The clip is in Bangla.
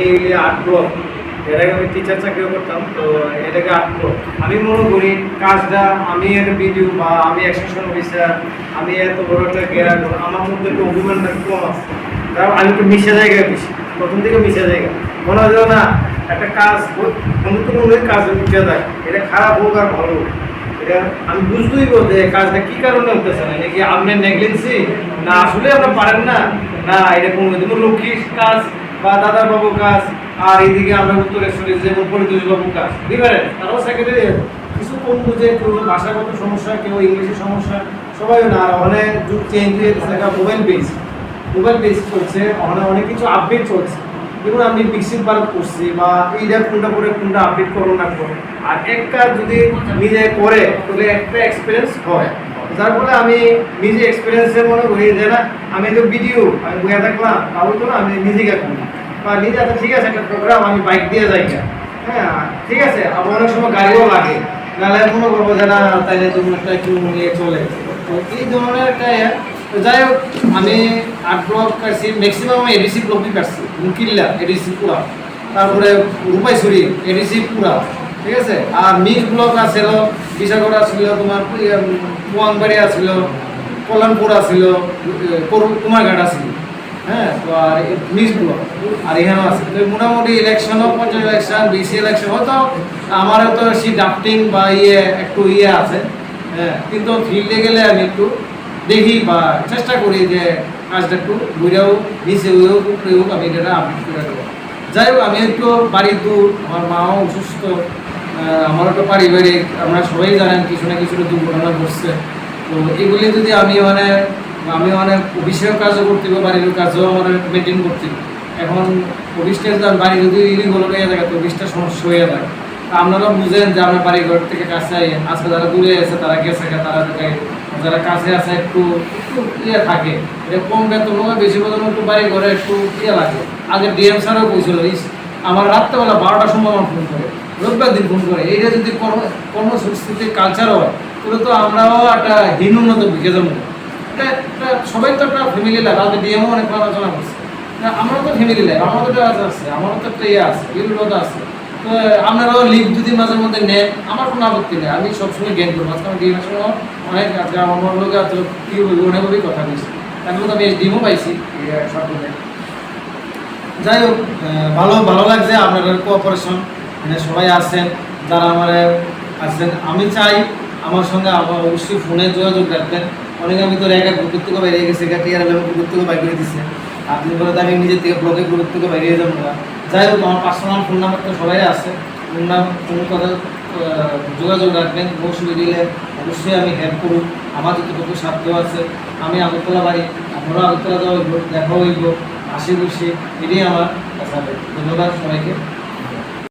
এই 8 ব্লক এর আগে আমি টিচার চাকরিও করতাম, তো এটাকে 8 ব্লক। আমি মনে করি কাজটা আমি একটা ভিডিও বা আমি অ্যাসিস্ট্যান্ট অফিসার, আমি এত বড় একটা গ্যারান্ট, আমার মধ্যে একটু অভিমানটা কম আছে, কারণ আমি একটু মিশে জায়গায় বেশি, প্রথম থেকে মিশে জায়গা মনে হয় না একটা কাজ বন্ধুত্বপূর্ণ কাজ উঠে যায়, এটা খারাপ হোক আর ভালো হোক, এটা আমি বুঝতেই বলতে কাজটা কী কারণে হতেছে না, নাকি আপনার নেগলেন্সি, না আসলে আপনার পারেন না, না এটা কোনো লক্ষ্মীর কাজ বা দাদার বাবুর কাজ, আর এইদিকে আমরা উত্তরেশ্বরী যেমন পরিতোষ বাবুর কাজ বুঝতে তারাও সেক্রেটারি কিছু কম বুঝে, কেউ ভাষাগত সমস্যা, কেউ ইংলিশের সমস্যা, সবাই না। আর অনেক যুগ চেঞ্জ হয়ে মোবাইল বেস চলছে, অনেক কিছু আপডেট চলছে, যেমন আমি বিকশিত ভারত করছি বা এইটা কোনটা করে কোনটা আপডেট করো না করো, আর এক কাজ যদি নিজে করে তাহলে একটা এক্সপিরিয়েন্স হয়, যার ফলে আমি নিজে এক্সপিরিয়েন্সের মনে করি যে না আমি তো ভিডিও আমি বইয়া থাকলাম তাহলে তো না আমি নিজেকে করি বা নিজে আচ্ছা ঠিক আছে একটা প্রোগ্রাম আমি বাইক দিয়ে যাই, হ্যাঁ ঠিক আছে, আবার অনেক সময় গাড়িও লাগে, নাহলে মনে করবো যে না তাইলে তুমি একটা একটু নিয়ে চলে, তো এই ধরনের একটা তো যাই হোক আমি 8 ব্লক কাটছি, ম্যাক্সিমাম এডিসি ব্লকই কাটছি, মুকিল্লা এডিসি পুরা, তারপরে রূপাইছড়ি এডিসি পুরা, ঠিক আছে। আর মিক্স ব্লক আছিল, বিশাগড় আছিল, তোমার পোয়াংবাড়ি আছিল, কল্যাণপুর আছিল, কুমারঘাট আছিল, হ্যাঁ। তো আর মিক্স ব্লক আর এখানেও আছে, তো মোটামুটি ইলেকশনও, পঞ্চায়েত ইলেকশন, বিসি ইলেকশন হয়তো আমারও তো সেই ড্রাফটিং বা একটু আছে, হ্যাঁ, কিন্তু ফিল্ডে গেলে আমি একটু দেখি বা চেষ্টা করি যে কাজটা একটু ঘুরেও নিচে হোক উপরে হোক আমি এটা আপডেট করে দেবো। যাই হোক আমি একটু বাড়ি দূর, আমার মাও অসুস্থ, আমারও তো পারিবারিক, আপনারা সবাই জানেন কিছু না কিছু দুর্ঘটনা ঘটছে, তো এগুলি যদি আমি অফিসের কাজও করতে হবে, বাড়ির কাজও আমার মেনটেন করতে হবে। এখন অফিসটা বাড়ি যদি ইলিগুলো হয়ে থাকে তো অফিসটা সমস্যা হয়ে যায়। আপনারা বুঝেন যে আপনার বাড়ি ঘর থেকে কাছে আজকে যারা দূরে আছে তারা গেছে, তারা যারা কাছে আছে একটু থাকে, এটা কম বেতন হয়, বেশি বেতন একটু বাড়ি ঘরে একটু লাগে। আগে ডিএম স্যারও বলছিল আমার রাত্রেবেলা 12টার সময় আমার ফোন করে, রোববার দিন ফোন করে, এইটা যদি কর্মসংস্কৃতির কালচার হয় তাহলে তো আমরাও একটা হীনোন্নত বিকে যাবো। এটা সবাই তো একটা ফ্যামিলি লাইফ, আগে ডিএমও অনেক আলোচনা করছে, আমারও তো ফ্যামিলি লাইফ, আমারও তো একটা আছে, আমারও তো একটা আছে, বিরোধ আছে। তো আপনারাও লিভ যদি মাঝে মধ্যে নেন আমার কোনো আপত্তি নেই, আমি সবসময় জ্ঞান করবো। আজকে আমি ডিএমের সঙ্গে অনেক আজকে আমার লোক কী বলবো অনেকভাবেই কথা বলছি, এখন তো আমি ডিমও পাইছি সরকারে। যাই হোক ভালো লাগছে আপনাদের কোঅপারেশন, মানে সবাই আসছেন যারা আমার আসছেন। আমি চাই আমার সঙ্গে আমার অবশ্যই ফোনে যোগাযোগ রাখবেন। অনেকে আমি তো একা গ্রুপ থেকে বাইরে গেছে, টিআর গ্রুপ থেকে বাইরে করে দিচ্ছে, আর দিন পরে তো আমি নিজের থেকে ব্লকে গ্রুপ থেকে বাইরে যাবো না। যাই হোক আমার পার্সোনাল ফোন নাম্বার তো সবাই আছে, ফোন কথা যোগাযোগ রাখবেন, অবশ্যই দিলে অবশ্যই আমি হেল্প করুন, আমার যতটুকু সাধ্য আছে। আমি আগরতলা বাড়ি, আপনারাও আগরতলা যাওয়া হইব, দেখা হইব, আশে বসে, এটাই আমার কথা। ধন্যবাদ সবাইকে।